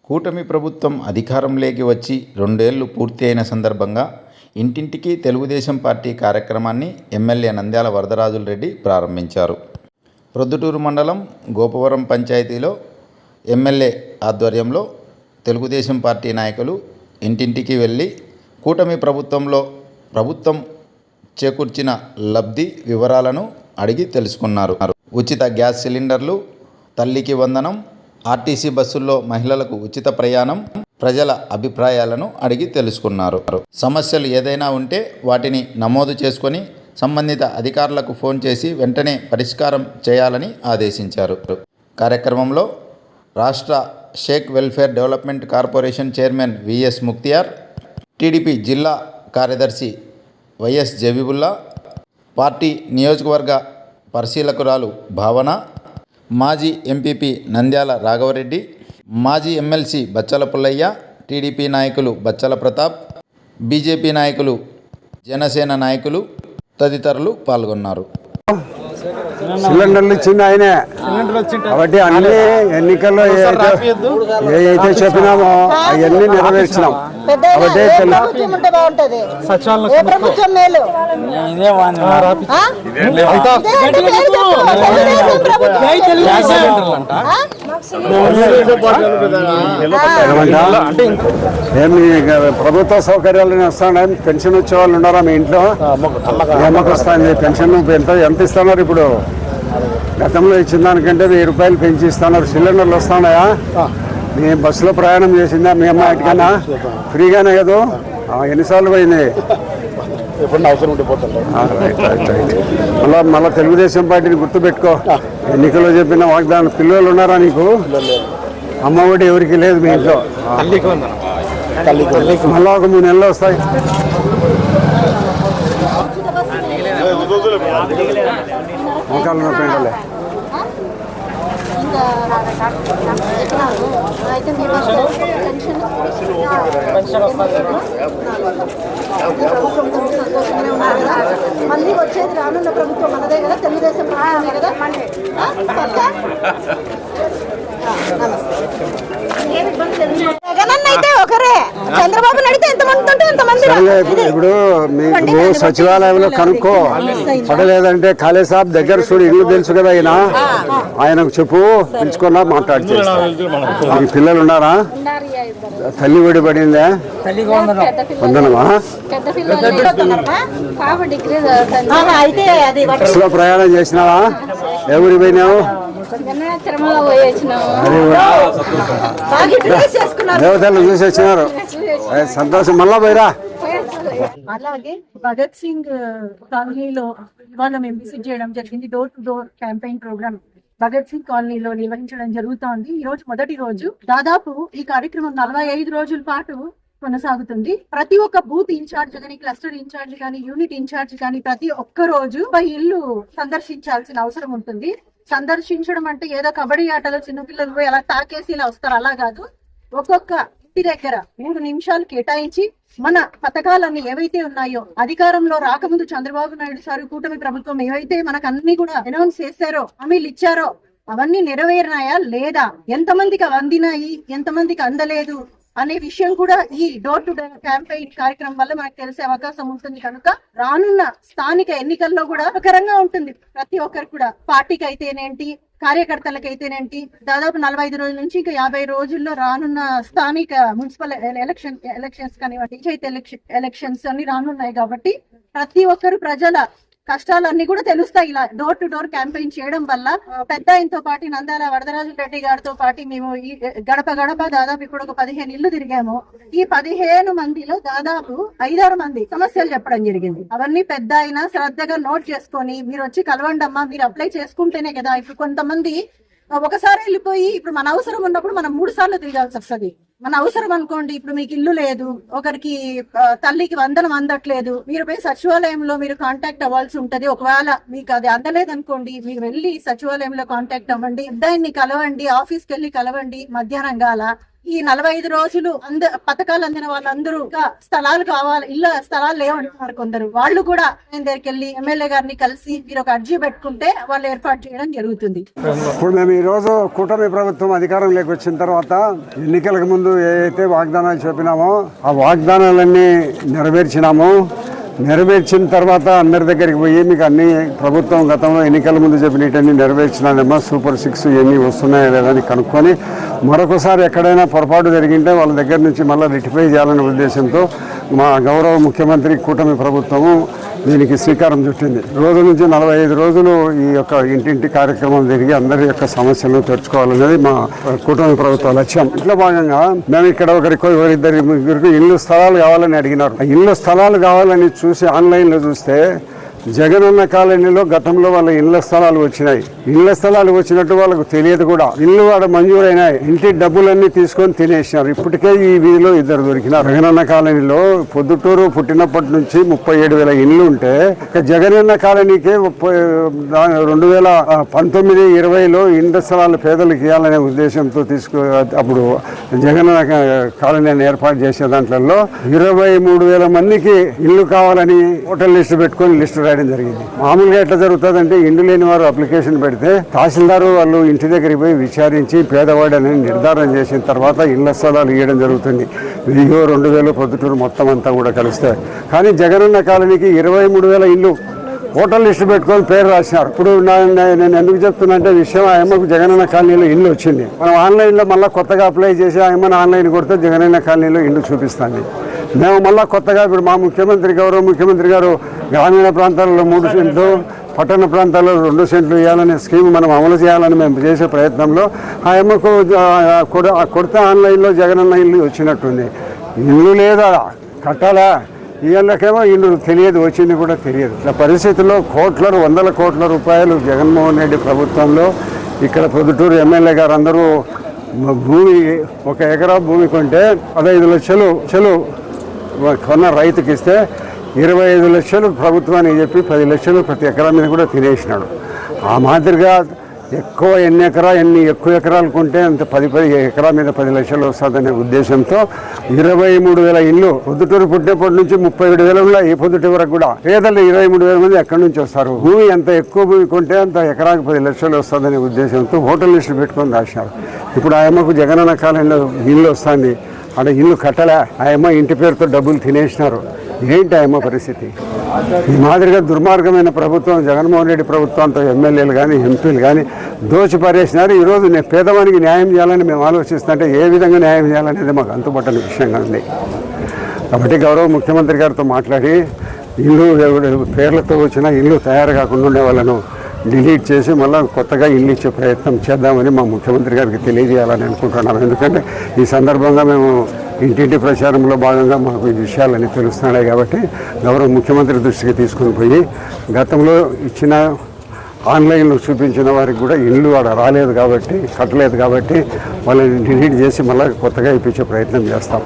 కూటమి ప్రభుత్వం అధికారంలోకి వచ్చి 2 ఏళ్లు పూర్తి అయిన సందర్భంగా ఇంటింటికి తెలుగుదేశం పార్టీ కార్యక్రమాన్ని ఎమ్మెల్యే నంద్యాల వరదరాజుల రెడ్డి ప్రారంభించారు. ప్రొద్దుటూరు మండలం గోపవరం పంచాయతీలో ఎమ్మెల్యే ఆధ్వర్యంలో తెలుగుదేశం పార్టీ నాయకులు ఇంటింటికి వెళ్ళి కూటమి ప్రభుత్వం చేకూర్చిన లబ్ధి వివరాలను అడిగి తెలుసుకున్నారు. ఉచిత గ్యాస్ సిలిండర్లు, తల్లికి వందనం, ఆర్టీసీ బస్సుల్లో మహిళలకు ఉచిత ప్రయాణం, ప్రజల అభిప్రాయాలను అడిగి తెలుసుకున్నారు. సమస్యలు ఏదైనా ఉంటే వాటిని నమోదు చేసుకొని సంబంధిత అధికారులకు ఫోన్ చేసి వెంటనే పరిష్కారం చేయాలని ఆదేశించారు. కార్యక్రమంలో రాష్ట్ర Shaik welfare development corporation chairman VS Mukhtiyar, TDP జిల్లా కార్యదర్శి వైఎస్ జబీబుల్లా, పార్టీ నియోజకవర్గ పరిశీలకురాలు భావన, మాజీ ఎంపీపీ నంద్యాల రాఘవరెడ్డి, మాజీ ఎమ్మెల్సీ బచ్చల పుల్లయ్య, టీడీపీ నాయకులు బచ్చల ప్రతాప్, బీజేపీ నాయకులు, జనసేన నాయకులు తదితరులు పాల్గొన్నారు. సిలిండర్లు ఇచ్చింది ఆయనే కాబట్టి అన్ని ఎన్నికల్లో ఏదైతే చెప్పినామో అవన్నీ నెరవేర్చినాం కాబట్టి ఏమి ప్రభుత్వ సౌకర్యాలు వస్తాయి. పెన్షన్ వచ్చే వాళ్ళు ఉన్నారా మీ ఇంట్లో? ఏమకు వస్తుంది పెన్షన్? ఎంత ఇస్తున్నారు ఇప్పుడు? గతంలో ఇచ్చిన దానికంటే 1000 రూపాయలు పెంచి ఇస్తున్నారు. సిలిండర్లు వస్తున్నాయా? మేము బస్సులో ప్రయాణం చేసిందా మీ అమ్మాయికైనా? ఫ్రీగానే కదా? ఎన్నిసార్లు పోయింది? మళ్ళా తెలుగుదేశం పార్టీని గుర్తుపెట్టుకో. ఎన్నికల్లో చెప్పిన వాగ్దానం. పిల్లలు ఉన్నారా నీకు? అమ్మ ఒడి ఎవరికి లేదు మీ ఇంట్లో. మళ్ళా ఒక 3 నెలలు వస్తాయి. మోకాలు నొప్పి మళ్ళీ వచ్చేది రానున్న ప్రభుత్వం మనదే కదా, తెలుగుదేశం ప్రభుత్వమే కదా. జగన్ అయితే ఒకరే, చంద్రబాబు నడితే ఎంతమంది ఉంటే ఎంతమంది. ఇప్పుడు మీకు సచివాలయంలో కనుక్కో, పడలేదంటే ఖాళీ సాబ్ దగ్గర చూడు, ఇల్లు తెలుసు కదా ఆయనకు చెప్పు, పిలుచుకున్నా మాట్లాడితే. మీ పిల్లలు ఉన్నారా? తల్లి ఒడి పడిందా? వందనమా? బస్సులో ప్రయాణం చేసినావా? ఎవరి పోయినావు? దేవతలు చూసి వచ్చినారు. సంతోషం. మళ్ళా పోయిరా. అలాగే భగత్ సింగ్ కాలనీలో ఇవాళ మేము విజిట్ చేయడం జరిగింది. Door to door campaign programme Bhagat Singh కాలనీలో నిర్వహించడం జరుగుతోంది. ఈ రోజు మొదటి రోజు. దాదాపు ఈ కార్యక్రమం 45 రోజుల పాటు కొనసాగుతుంది. ప్రతి ఒక్క బూత్ ఇన్ఛార్జ్ కానీ, క్లస్టర్ ఇన్ఛార్జ్ కానీ, యూనిట్ ఇన్ఛార్జ్ కానీ ప్రతి ఒక్క రోజు ఇల్లు సందర్శించాల్సిన అవసరం ఉంటుంది. సందర్శించడం అంటే ఏదో కబడ్డీ ఆటలో చిన్నపిల్లలు పోయి అలా తాకేసి ఇలా వస్తారు, అలా కాదు. ఒక్కొక్క ఇంటి దగ్గర 3 నిమిషాలు కేటాయించి మన పథకాలన్నీ ఏవైతే ఉన్నాయో, అధికారంలో రాకముందు చంద్రబాబు నాయుడు సార్ కూటమి ప్రభుత్వం ఏవైతే మనకు అన్ని కూడా అనౌన్స్ చేశారో, హామీలు ఇచ్చారో అవన్నీ నెరవేరినాయా లేదా, ఎంతమందికి అందినాయి, ఎంతమందికి అందలేదు అనే విషయం కూడా ఈ డోర్ టు డోర్ క్యాంపెయిన్ కార్యక్రమం వల్ల మనకు తెలిసే అవకాశం ఉంటుంది. కనుక రానున్న స్థానిక ఎన్నికల్లో కూడా ఉపకరంగా ఉంటుంది. ప్రతి ఒక్కరు కూడా, పార్టీకి అయితేనేంటి, కార్యకర్తలకైతేనేంటి, దాదాపు 45 రోజుల నుంచి ఇంకా 50 రోజుల్లో రానున్న స్థానిక మున్సిపల్ ఎలక్షన్స్ కానివ్వండి, పంచాయతీ ఎలక్షన్స్ అన్ని రానున్నాయి. కాబట్టి ప్రతి ఒక్కరు ప్రజల కష్టాలన్నీ కూడా తెలుస్తాయి ఇలా డోర్ టు డోర్ క్యాంపెయిన్ చేయడం వల్ల. పెద్ద ఆయనతో పాటు నంద్యాల వరదరాజుల రెడ్డి గారితో పాటు మేము ఈ గడప దాదాపు ఇప్పుడు ఒక 15 ఇల్లు తిరిగాము. ఈ 15 మందిలో దాదాపు 5-6 మంది సమస్యలు చెప్పడం జరిగింది. అవన్నీ పెద్ద ఆయన శ్రద్ధగా నోట్ చేసుకొని, మీరు వచ్చి కలవండమ్మా, మీరు అప్లై చేసుకుంటేనే కదా. ఇప్పుడు కొంతమంది ఒకసారి వెళ్ళిపోయి, ఇప్పుడు మన అవసరం ఉన్నప్పుడు మనం 3 సార్లు తిరగాల్సి వస్తుంది. మన అవసరం అనుకోండి, ఇప్పుడు మీకు ఇల్లు లేదు, ఒకరికి తల్లికి వందనం అందట్లేదు, మీరు పోయి సచివాలయంలో మీరు కాంటాక్ట్ అవ్వాల్సి ఉంటది. ఒకవేళ మీకు అది అందలేదు అనుకోండి, మీరు వెళ్ళి సచివాలయంలో కాంటాక్ట్ అవ్వండి, ఇద్దరిని కలవండి, ఆఫీస్కి వెళ్ళి కలవండి. మధ్యాహ్నం గాల ఈ 45 రోజులు పథకాలు అందిన వాళ్ళందరూ ఇంకా స్థలాలు కావాలి, స్థలాలు లేవంటున్నారు కొందరు. వాళ్ళు కూడా ఆయన దగ్గరికి వెళ్ళి ఎమ్మెల్యే గారిని కలిసి మీరు ఒక అర్జీ పెట్టుకుంటే వాళ్ళు ఏర్పాటు చేయడం జరుగుతుంది. ఇప్పుడు మేము ఈ రోజు కూటమి ప్రభుత్వం అధికారంలోకి వచ్చిన తర్వాత ఎన్నికలకు ముందు ఏదైతే వాగ్దానాలు చెప్పినామో ఆ వాగ్దానాలన్నీ నెరవేర్చిన తర్వాత అందరి దగ్గరికి పోయి మీకు అన్ని ప్రభుత్వం గతంలో ఎన్నికల ముందు చెప్పినవన్నీ నెరవేర్చినానేమో సూపర్ 6 ఇవన్నీ వస్తున్నాయా లేదని కనుక్కొని మరొకసారి ఎక్కడైనా పొరపాటు జరిగింటే వాళ్ళ దగ్గర నుంచి మళ్ళీ రెక్టిఫై చేయాలనే ఉద్దేశంతో మా గౌరవ ముఖ్యమంత్రి కూటమి ప్రభుత్వము దీనికి శ్రీకారం చుట్టింది. రోజు నుంచి 45 రోజులు ఈ యొక్క ఇంటింటి కార్యక్రమం జరిగి అందరి యొక్క సమస్యలను తెచ్చుకోవాలనేది మా కూటమి ప్రభుత్వ లక్ష్యం. ఇట్లా భాగంగా మేము ఇక్కడ ఒకరిద్దరు ముగ్గురికి ఇల్లు స్థలాలు కావాలని అడిగినారు. ఇల్లు స్థలాలు కావాలని చూసి ఆన్లైన్లో చూస్తే జగనన్న కాలనీలో గతంలో వాళ్ళ ఇళ్ల స్థలాలు వచ్చినాయి. ఇళ్ల స్థలాలు వచ్చినట్టు వాళ్ళకు తెలియదు కూడా. ఇల్లు వాడు మంజూరైనాయి, ఇంటి డబ్బులన్నీ తీసుకొని తినేసినారు. ఇప్పటికే ఈ వీధిలో 2 దొరికినారు. జగనన్న కాలనీలో పొద్దుటూరు పుట్టినప్పటి నుంచి 37,000 ఇళ్ళు ఉంటే జగనన్న కాలనీకే 2019-20లో ఇంటి స్థలాలు పేదలకు ఇవ్వాలనే ఉద్దేశంతో అప్పుడు జగనన్న కాలనీని ఏర్పాటు చేసే దాంట్లో 23,000 మందికి ఇల్లు కావాలని ఓటర్ లిస్టు పెట్టుకొని లిస్టు రాయడం జరిగింది. మామూలుగా ఎట్లా జరుగుతుందంటే ఇండ్లు లేని వారు అప్లికేషన్ పెడితే తహసీల్దారు వాళ్ళు ఇంటి దగ్గరికి పోయి విచారించి పేదవాడని నిర్ధారణ చేసిన తర్వాత ఇళ్ల స్థలాలు ఇవ్వడం జరుగుతుంది. 1,000-2,000 పొద్దుటూరు మొత్తం అంతా కూడా కలుస్తాయి. కానీ జగనన్న కాలనీకి 23,000 ఇల్లు ఓటర్ లిస్టు పెట్టుకొని పేరు రాసినారు. ఇప్పుడు నేను ఎందుకు చెప్తున్నా విషయం, ఆయమ్మకు జగనన్న కాలనీలో ఇల్లు వచ్చింది. మనం ఆన్లైన్లో మళ్ళీ కొత్తగా అప్లై చేసి ఆయమ్మని ఆన్లైన్ కొడితే జగనన్న కాలనీలో ఇల్లు చూపిస్తుంది. మేము మళ్ళీ కొత్తగా ఇప్పుడు మా గౌరవ ముఖ్యమంత్రి గారు గ్రామీణ ప్రాంతాలలో 3 సెంట్లు, పట్టణ ప్రాంతాల్లో 2 సెంట్లు ఇవ్వాలనే స్కీమ్ మనం అమలు చేయాలని మేము చేసే ప్రయత్నంలో ఆ అమ్మకు కొడితే ఆన్లైన్లో జగనన్న ఇల్లు వచ్చినట్టుంది. ఇల్లు లేదా కట్టాలా, వీళ్ళకేమో ఇల్లు తెలియదు, వచ్చింది కూడా తెలియదు. ఇట్లా పరిస్థితుల్లో 100 కోట్ల రూపాయలు జగన్మోహన్ రెడ్డి ప్రభుత్వంలో ఇక్కడ పొద్దుటూరు ఎమ్మెల్యే గారు అందరూ భూమి 1 ఎకరా భూమి కొంటే 15 లక్షలు కొన్న రైతుకి ఇస్తే 25 లక్షలు ప్రభుత్వానికి చెప్పి 10 లక్షలు ప్రతి ఎకరా మీద కూడా తినేసినాడు. ఆ మాదిరిగా ఎక్కువ ఎకరాలు కొంటే అంత 10 ఎకరా మీద 10 లక్షలు వస్తుందనే ఉద్దేశంతో 23,000 ఇల్లు పొద్దుటూరు పుట్టినప్పటి నుంచి 37,000 ఈ పొద్దుటి వరకు కూడా పేదలు 23,000 మంది ఎక్కడి నుంచి వస్తారు. భూమి ఎంత ఎక్కువ భూమి కొంటే అంత ఎకరాకి 10 లక్షలు వస్తుందనే ఉద్దేశంతో హోటల్ లిస్టు పెట్టుకొని రాసినారు. ఇప్పుడు ఆ అమ్మకు జగనన్న కాలంలో ఇల్లు వస్తుంది, అక్కడ ఇల్లు కట్టలే, ఆ అమ్మ ఇంటి పేరుతో డబ్బులు తినేసినారు. ఏంటి ఆ అమ్మ పరిస్థితి? ఈ మాదిరిగా దుర్మార్గమైన ప్రభుత్వం జగన్మోహన్ రెడ్డి ప్రభుత్వంతో ఎమ్మెల్యేలు కానీ ఎంపీలు కానీ దోచి పారేసినారు. ఈరోజు నేను పేదవానికి న్యాయం చేయాలని మేము ఆలోచిస్తుంటే ఏ విధంగా న్యాయం చేయాలనేది మాకు అంతుపట్టని విషయంగా ఉంది. కాబట్టి గౌరవ ముఖ్యమంత్రి గారితో మాట్లాడి ఇల్లు పేర్లతో వచ్చిన ఇల్లు తయారు కాకుండా ఉండే వాళ్ళను డిలీట్ చేసి మళ్ళీ కొత్తగా ఇల్లు ఇచ్చే ప్రయత్నం చేద్దామని మా ముఖ్యమంత్రి గారికి తెలియజేయాలని అనుకుంటున్నాం. ఎందుకంటే ఈ సందర్భంగా మేము ఇంటింటి ప్రచారంలో భాగంగా మాకు ఈ విషయాలన్నీ తెలుస్తున్నాయి. కాబట్టి గౌరవ ముఖ్యమంత్రి దృష్టికి తీసుకుని పోయి గతంలో ఇచ్చిన ఆన్లైన్లో చూపించిన వారికి కూడా ఇల్లు ఆడ రాలేదు కాబట్టి, కట్టలేదు కాబట్టి వాళ్ళని డిలీట్ చేసి మళ్ళీ కొత్తగా ఇప్పించే ప్రయత్నం చేస్తాం.